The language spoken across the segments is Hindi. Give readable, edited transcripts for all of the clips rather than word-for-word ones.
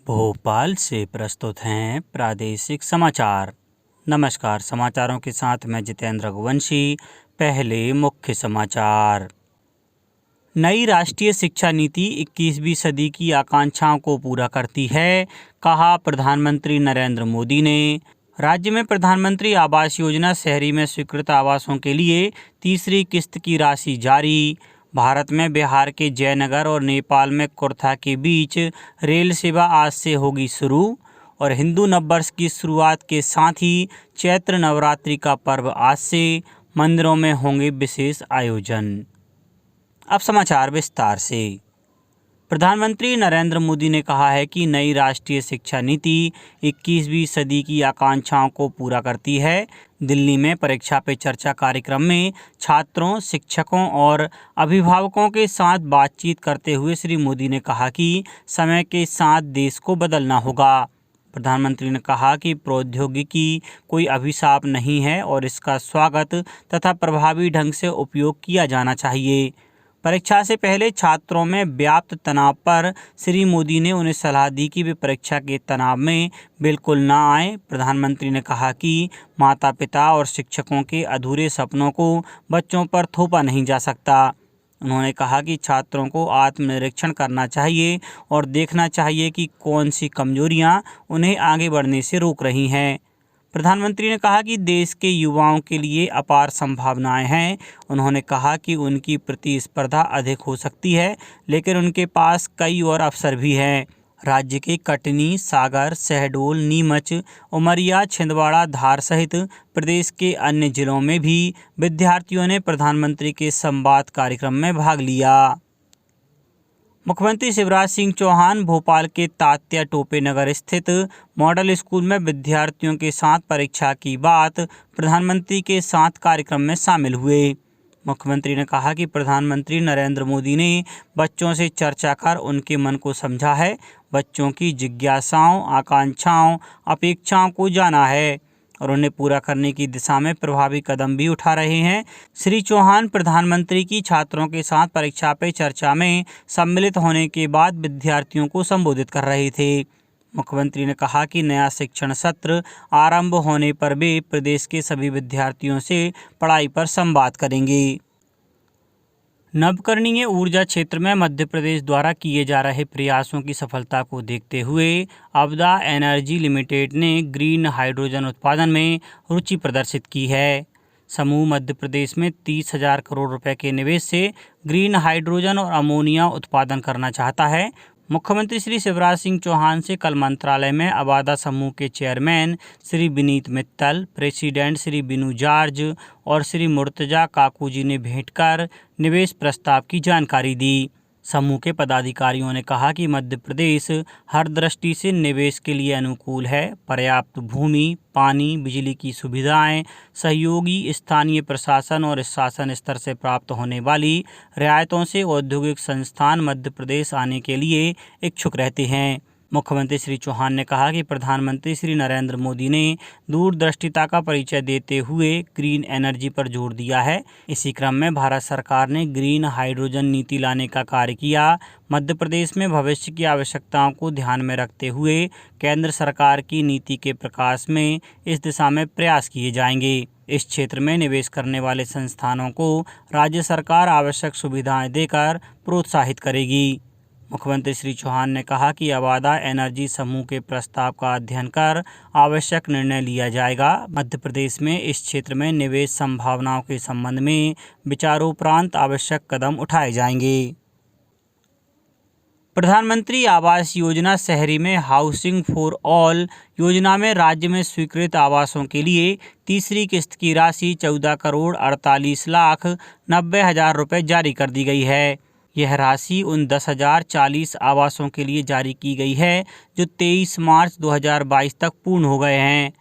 भोपाल से प्रस्तुत हैं प्रादेशिक समाचार। नमस्कार, समाचारों के साथ मैं जितेंद्र रघुवंशी। पहले मुख्य समाचार। नई राष्ट्रीय शिक्षा नीति 21वीं सदी की आकांक्षाओं को पूरा करती है, कहा प्रधानमंत्री नरेंद्र मोदी ने। राज्य में प्रधानमंत्री आवास योजना शहरी में स्वीकृत आवासों के लिए तीसरी किस्त की राशि जारी। भारत में बिहार के जयनगर और नेपाल में कुर्था के बीच रेल सेवा आज से होगी शुरू। और हिंदू नववर्ष की शुरुआत के साथ ही चैत्र नवरात्रि का पर्व आज से, मंदिरों में होंगे विशेष आयोजन। अब समाचार विस्तार से। प्रधानमंत्री नरेंद्र मोदी ने कहा है कि नई राष्ट्रीय शिक्षा नीति 21वीं सदी की आकांक्षाओं को पूरा करती है। दिल्ली में परीक्षा पे चर्चा कार्यक्रम में छात्रों, शिक्षकों और अभिभावकों के साथ बातचीत करते हुए श्री मोदी ने कहा कि समय के साथ देश को बदलना होगा। प्रधानमंत्री ने कहा कि प्रौद्योगिकी कोई अभिशाप नहीं है और इसका स्वागत तथा प्रभावी ढंग से उपयोग किया जाना चाहिए। परीक्षा से पहले छात्रों में व्याप्त तनाव पर श्री मोदी ने उन्हें सलाह दी कि वे परीक्षा के तनाव में बिल्कुल ना आए। प्रधानमंत्री ने कहा कि माता पिता और शिक्षकों के अधूरे सपनों को बच्चों पर थोपा नहीं जा सकता। उन्होंने कहा कि छात्रों को आत्मनिरीक्षण करना चाहिए और देखना चाहिए कि कौन सी कमजोरियां उन्हें आगे बढ़ने से रोक रही हैं। प्रधानमंत्री ने कहा कि देश के युवाओं के लिए अपार संभावनाएं हैं। उन्होंने कहा कि उनकी प्रतिस्पर्धा अधिक हो सकती है, लेकिन उनके पास कई और अवसर भी हैं। राज्य के कटनी, सागर, शहडोल, नीमच, उमरिया, छिंदवाड़ा, धार सहित प्रदेश के अन्य जिलों में भी विद्यार्थियों ने प्रधानमंत्री के संवाद कार्यक्रम में भाग लिया। मुख्यमंत्री शिवराज सिंह चौहान भोपाल के तात्या टोपे नगर स्थित मॉडल स्कूल में विद्यार्थियों के साथ परीक्षा की बात प्रधानमंत्री के साथ कार्यक्रम में शामिल हुए। मुख्यमंत्री ने कहा कि प्रधानमंत्री नरेंद्र मोदी ने बच्चों से चर्चा कर उनके मन को समझा है, बच्चों की जिज्ञासाओं, आकांक्षाओं, अपेक्षाओं को जाना है और उन्हें पूरा करने की दिशा में प्रभावी कदम भी उठा रहे हैं। श्री चौहान प्रधानमंत्री की छात्रों के साथ परीक्षा पे चर्चा में सम्मिलित होने के बाद विद्यार्थियों को संबोधित कर रहे थे। मुख्यमंत्री ने कहा कि नया शिक्षण सत्र आरंभ होने पर वे प्रदेश के सभी विद्यार्थियों से पढ़ाई पर संवाद करेंगे। नवकरणीय ऊर्जा क्षेत्र में मध्य प्रदेश द्वारा किए जा रहे प्रयासों की सफलता को देखते हुए अवधा एनर्जी लिमिटेड ने ग्रीन हाइड्रोजन उत्पादन में रुचि प्रदर्शित की है। समूह मध्य प्रदेश में 30,000 करोड़ रुपए के निवेश से ग्रीन हाइड्रोजन और अमोनिया उत्पादन करना चाहता है। मुख्यमंत्री श्री शिवराज सिंह चौहान से कल मंत्रालय में अवादा समूह के chairman Shri Vineet Mittal, president Shri Binu George और श्री मुर्तजा काकू जी ने भेंट कर निवेश प्रस्ताव की जानकारी दी। समूह के पदाधिकारियों ने कहा कि मध्य प्रदेश हर दृष्टि से निवेश के लिए अनुकूल है। पर्याप्त भूमि, पानी, बिजली की सुविधाएं, सहयोगी स्थानीय प्रशासन और शासन स्तर से प्राप्त होने वाली रियायतों से औद्योगिक संस्थान मध्य प्रदेश आने के लिए इच्छुक रहते हैं। मुख्यमंत्री श्री चौहान ने कहा कि प्रधानमंत्री श्री नरेंद्र मोदी ने दूरदृष्टिता का परिचय देते हुए ग्रीन एनर्जी पर जोर दिया है। इसी क्रम में भारत सरकार ने ग्रीन हाइड्रोजन नीति लाने का कार्य किया। मध्य प्रदेश में भविष्य की आवश्यकताओं को ध्यान में रखते हुए केंद्र सरकार की नीति के प्रकाश में इस दिशा में प्रयास किए जाएंगे। इस क्षेत्र में निवेश करने वाले संस्थानों को राज्य सरकार आवश्यक सुविधाएं देकर प्रोत्साहित करेगी। मुख्यमंत्री श्री चौहान ने कहा कि अवादा एनर्जी समूह के प्रस्ताव का अध्ययन कर आवश्यक निर्णय लिया जाएगा। मध्य प्रदेश में इस क्षेत्र में निवेश संभावनाओं के संबंध में विचारोपरांत आवश्यक कदम उठाए जाएंगे। प्रधानमंत्री आवास योजना शहरी में हाउसिंग फॉर ऑल योजना में राज्य में स्वीकृत आवासों के लिए तीसरी किस्त की राशि 14,48,90,000 रुपये जारी कर दी गई है। यह राशि उन 10,040 आवासों के लिए जारी की गई है जो 23 मार्च 2022 तक पूर्ण हो गए हैं।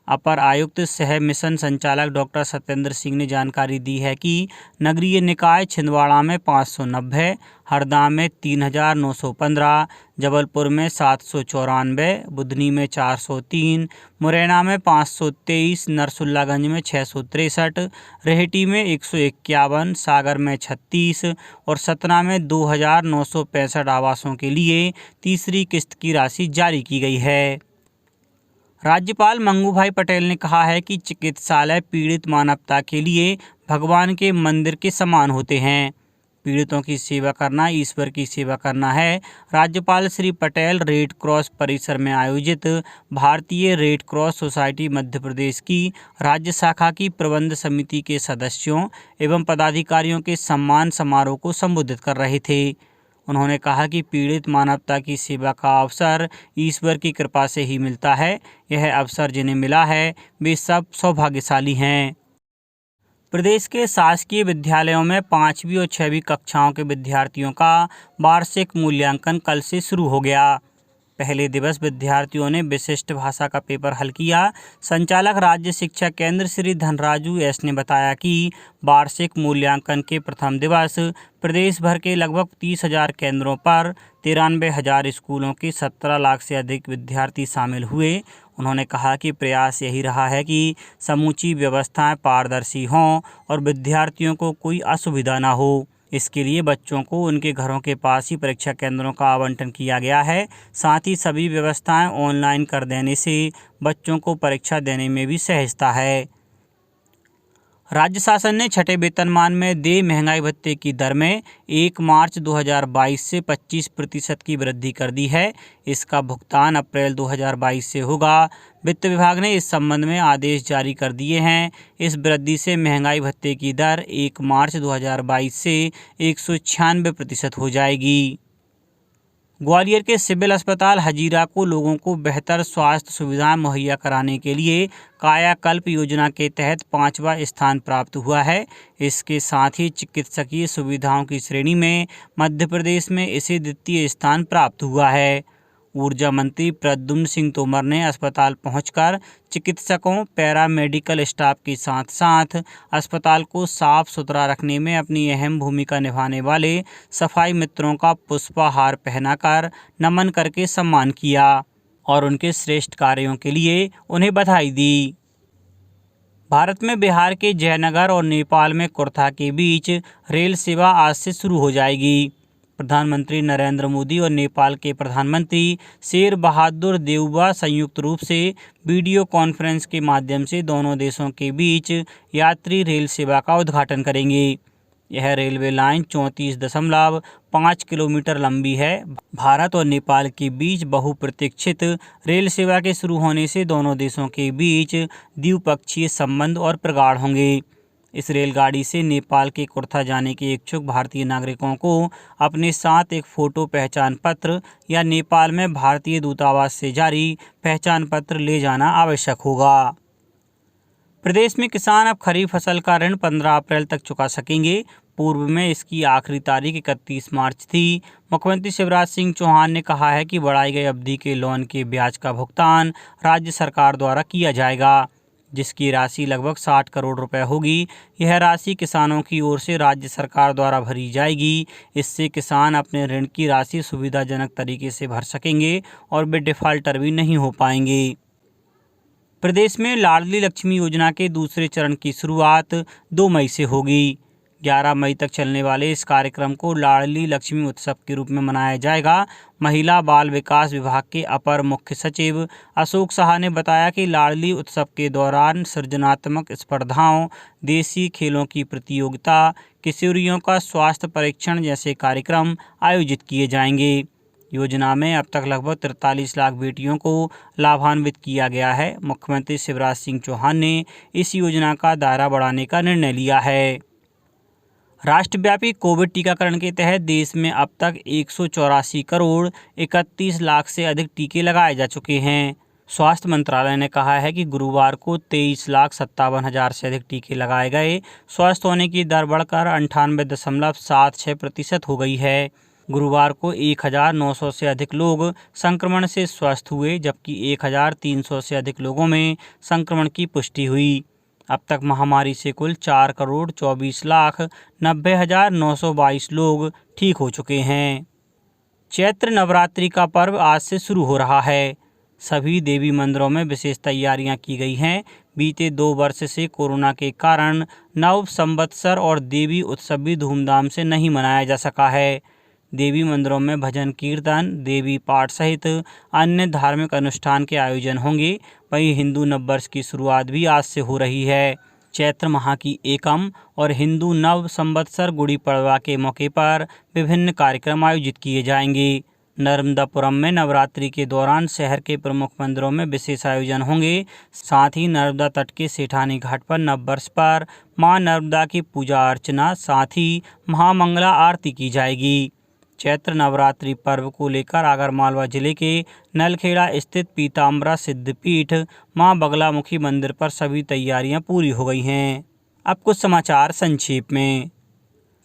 अपर आयुक्त सह मिशन संचालक डॉक्टर सत्येंद्र सिंह ने जानकारी दी है कि नगरीय निकाय छिंदवाड़ा में 590, हरदा में 3915, जबलपुर में 794, बुधनी में 403, मुरैना में 523, नरसुल्लागंज में 663, रेहटी में 151, सागर में 36 और सतना में 2965 आवासों के लिए तीसरी किस्त की राशि जारी की गई है। राज्यपाल मंगू भाई पटेल ने कहा है कि चिकित्सालय पीड़ित मानवता के लिए भगवान के मंदिर के समान होते हैं। पीड़ितों की सेवा करना ईश्वर की सेवा करना है। राज्यपाल श्री पटेल रेड क्रॉस परिसर में आयोजित भारतीय red cross society Madhya Pradesh की राज्य शाखा की प्रबंध समिति के सदस्यों एवं पदाधिकारियों के सम्मान समारोह को संबोधित कर रहे थे। उन्होंने कहा कि पीड़ित मानवता की सेवा का अवसर ईश्वर की कृपा से ही मिलता है। यह अवसर जिन्हें मिला है वे सब सौभाग्यशाली हैं। प्रदेश के शासकीय विद्यालयों में 5वीं और 6वीं कक्षाओं के विद्यार्थियों का वार्षिक मूल्यांकन कल से शुरू हो गया। पहले दिवस विद्यार्थियों ने विशिष्ट भाषा का पेपर हल किया। संचालक राज्य शिक्षा केंद्र श्री धनराजू एस ने बताया कि वार्षिक मूल्यांकन के प्रथम दिवस प्रदेश भर के लगभग 30,000 केंद्रों पर 93,000 स्कूलों के 17 लाख से अधिक विद्यार्थी शामिल हुए। उन्होंने कहा कि प्रयास यही रहा है कि समूची व्यवस्थाएं पारदर्शी हों और विद्यार्थियों को कोई असुविधा न हो। इसके लिए बच्चों को उनके घरों के पास ही परीक्षा केंद्रों का आवंटन किया गया है। साथ ही सभी व्यवस्थाएं ऑनलाइन कर देने से बच्चों को परीक्षा देने में भी सहजता है। राज्य शासन ने छठे वेतनमान में देय महंगाई भत्ते की दर में 1 मार्च 2022 से 25% की वृद्धि कर दी है। इसका भुगतान अप्रैल 2022 से होगा। वित्त विभाग ने इस संबंध में आदेश जारी कर दिए हैं। इस वृद्धि से महंगाई भत्ते की दर 1 मार्च 2022 से 196% हो जाएगी। ग्वालियर के सिविल अस्पताल हजीरा को लोगों को बेहतर स्वास्थ्य सुविधाएं मुहैया कराने के लिए कायाकल्प योजना के तहत 5वां स्थान प्राप्त हुआ है। इसके साथ ही चिकित्सकीय सुविधाओं की श्रेणी में मध्य प्रदेश में इसे द्वितीय स्थान प्राप्त हुआ है। ऊर्जा मंत्री प्रद्युम्न सिंह तोमर ने अस्पताल पहुंचकर चिकित्सकों, पैरामेडिकल स्टाफ के साथ साथ अस्पताल को साफ सुथरा रखने में अपनी अहम भूमिका निभाने वाले सफाई मित्रों का पुष्पहार पहनाकर नमन करके सम्मान किया और उनके श्रेष्ठ कार्यों के लिए उन्हें बधाई दी। भारत में बिहार के जयनगर और नेपाल में कुर्था के बीच रेल सेवा आज से शुरू हो जाएगी। प्रधानमंत्री नरेंद्र मोदी और नेपाल के प्रधानमंत्री शेर बहादुर देउबा संयुक्त रूप से वीडियो कॉन्फ्रेंस के माध्यम से दोनों देशों के बीच यात्री रेल सेवा का उद्घाटन करेंगे। यह रेलवे लाइन 34.5 किलोमीटर लंबी है। भारत और नेपाल के बीच बहुप्रतीक्षित रेल सेवा के शुरू होने से दोनों देशों के बीच द्विपक्षीय संबंध और प्रगाढ़ होंगे। इस रेलगाड़ी से नेपाल के कुर्था जाने के इच्छुक भारतीय नागरिकों को अपने साथ एक फ़ोटो पहचान पत्र या नेपाल में भारतीय दूतावास से जारी पहचान पत्र ले जाना आवश्यक होगा। प्रदेश में किसान अब खरीफ फसल का ऋण 15 अप्रैल तक चुका सकेंगे। पूर्व में इसकी आखिरी तारीख 31 मार्च थी। मुख्यमंत्री शिवराज सिंह चौहान ने कहा है कि बढ़ाई गई अवधि के लोन के ब्याज का भुगतान राज्य सरकार द्वारा किया जाएगा, जिसकी राशि लगभग 60 करोड़ रुपए होगी। यह राशि किसानों की ओर से राज्य सरकार द्वारा भरी जाएगी। इससे किसान अपने ऋण की राशि सुविधाजनक तरीके से भर सकेंगे और वे डिफाल्टर भी नहीं हो पाएंगे। प्रदेश में लाडली लक्ष्मी योजना के दूसरे चरण की शुरुआत 2 मई से होगी। 11 मई तक चलने वाले इस कार्यक्रम को लाडली लक्ष्मी उत्सव के रूप में मनाया जाएगा। महिला बाल विकास विभाग के अपर मुख्य सचिव अशोक साहा ने बताया कि लाडली उत्सव के दौरान सृजनात्मक स्पर्धाओं, देसी खेलों की प्रतियोगिता, किशोरियों का स्वास्थ्य परीक्षण जैसे कार्यक्रम आयोजित किए जाएंगे। योजना में अब तक लगभग 43 लाख बेटियों को लाभान्वित किया गया है। मुख्यमंत्री शिवराज सिंह चौहान ने इस योजना का दायरा बढ़ाने का निर्णय लिया है। राष्ट्रव्यापी कोविड टीकाकरण के तहत देश में अब तक 184 करोड़ 31 लाख से अधिक टीके लगाए जा चुके हैं। स्वास्थ्य मंत्रालय ने कहा है कि गुरुवार को 23,57,000 से अधिक टीके लगाए गए। स्वस्थ होने की दर बढ़कर 98.76% हो गई है। गुरुवार को 1900 से अधिक लोग संक्रमण से स्वस्थ हुए, जबकि 1300 से अधिक लोगों में संक्रमण की पुष्टि हुई। अब तक महामारी से कुल 4,24,90,922 लोग ठीक हो चुके हैं। चैत्र नवरात्रि का पर्व आज से शुरू हो रहा है। सभी देवी मंदिरों में विशेष तैयारियां की गई हैं। बीते 2 वर्ष से कोरोना के कारण नव संवत्सर और देवी उत्सव भी धूमधाम से नहीं मनाया जा सका है। देवी मंदिरों में भजन कीर्तन, देवी पाठ सहित अन्य धार्मिक अनुष्ठान के आयोजन होंगे। वहीं हिंदू नववर्ष की शुरुआत भी आज से हो रही है। चैत्र माह की एकम और हिंदू नव संवत्सर गुड़ी पड़वा के मौके पर विभिन्न कार्यक्रम आयोजित किए जाएंगे। नर्मदापुरम में नवरात्रि के दौरान शहर के प्रमुख मंदिरों में विशेष आयोजन होंगे। साथ ही नर्मदा तट के सेठानी घाट पर नववर्ष पर मां नर्मदा की पूजा अर्चना, साथ ही महामंगला आरती की जाएगी। चैत्र नवरात्रि पर्व को लेकर आगरमालवा जिले के नलखेड़ा स्थित पीताम्बरा सिद्धपीठ मां बगलामुखी मंदिर पर सभी तैयारियां पूरी हो गई हैं। अब कुछ समाचार संक्षेप में।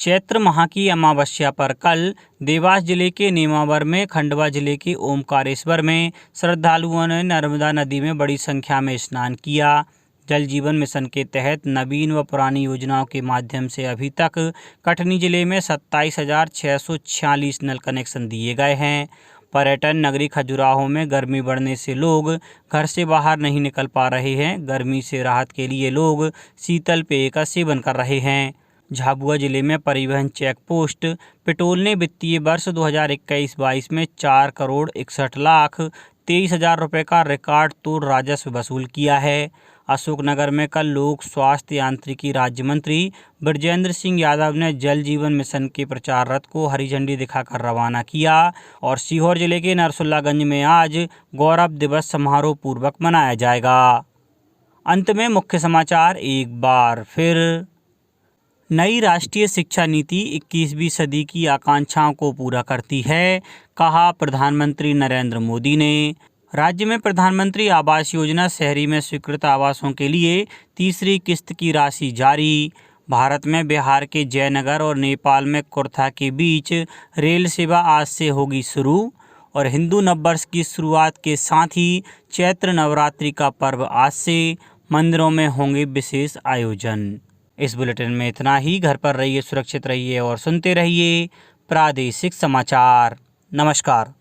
चैत्र माह की अमावस्या पर कल देवास जिले के नेमावर में, खंडवा जिले के ओमकारेश्वर में श्रद्धालुओं ने नर्मदा नदी में बड़ी संख्या में स्नान किया। जल जीवन मिशन के तहत नवीन व पुरानी योजनाओं के माध्यम से अभी तक कटनी जिले में 27,646 नल कनेक्शन दिए गए हैं। पर्यटन नगरी खजुराहो में गर्मी बढ़ने से लोग घर से बाहर नहीं निकल पा रहे हैं। गर्मी से राहत के लिए लोग शीतल पेय का सेवन कर रहे हैं। झाबुआ जिले में परिवहन चेक पोस्ट पेट्रोल ने वित्तीय वर्ष 2021-22 में 4,61,23,000 रुपये का रिकॉर्ड तोड़ राजस्व वसूल किया है। अशोकनगर में कल लोक स्वास्थ्य यांत्रिकी राज्य मंत्री बृजेंद्र सिंह यादव ने जल जीवन मिशन के प्रचार रथ को हरी झंडी दिखाकर रवाना किया। और सीहोर जिले के नरसुल्लागंज में आज गौरव दिवस समारोह पूर्वक मनाया जाएगा। अंत में मुख्य समाचार एक बार फिर। नई राष्ट्रीय शिक्षा नीति 21वीं सदी की आकांक्षाओं को पूरा करती है, कहा प्रधानमंत्री नरेंद्र मोदी ने। राज्य में प्रधानमंत्री आवास योजना शहरी में स्वीकृत आवासों के लिए तीसरी किस्त की राशि जारी। भारत में बिहार के जयनगर और नेपाल में कुर्था के बीच रेल सेवा आज से होगी शुरू। और हिंदू नववर्ष की शुरुआत के साथ ही चैत्र नवरात्रि का पर्व आज से मंदिरों में होंगे विशेष आयोजन। इस बुलेटिन में इतना ही। घर पर रहिए, सुरक्षित रहिए और सुनते रहिए प्रादेशिक समाचार। नमस्कार।